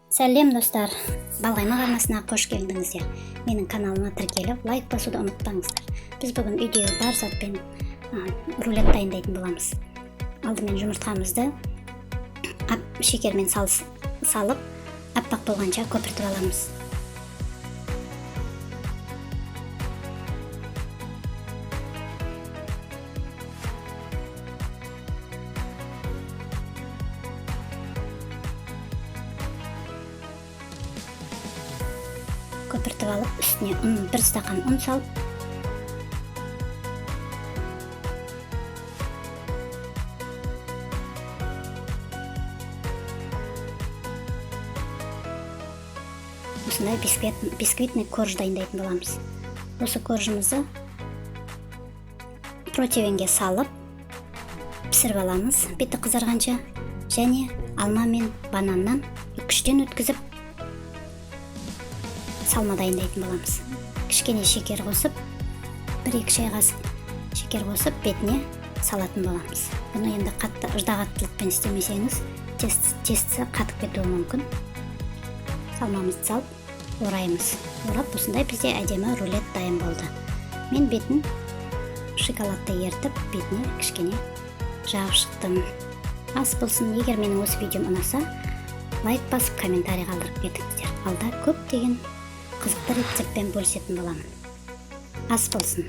Сәлем достар, Балғаймақ арнасына қош келдіңіздер. Менің каналыма тіркеліп, лайк басуды ұмытпаңыздар. Біз бүгін үйдегі бар затпен рулет дайындайтын боламыз. Алдымен жұмыртқамызды шекермен салып, аппақ болғанша көпіртіп аламыз. Көпіртіп алып, үстіне бір стақан ұн салып, осындай бисквитный корж дайындайтын боламыз. Осы коржымызды противенге салып пісіріп аламыз, беті қызарғанша, және алма мен бананнан күштен өткізіп салма дайындайтын боламыз. Кішкене шекер қосып, 1-2 шай қасық шекер қосып, бетіне салатын боламыз. Бұны енді қатты ыждағаттылықпен істемесеңіз, тестісі қатып кетуі мүмкін. Салмамызды салып, ораймыз. Орап, осындай бізде әдемі рулет дайын болды. Мен бетін шоколадты ертіп, бетіне кішкене жағып шықтым. Ас болсын. Егер менің осы видеом ұнаса, лайк басып, комментарий қалдырып кетіңіздер. Алда көптеген қызықты рецептпен бөлісетін боламын. Ас болсын.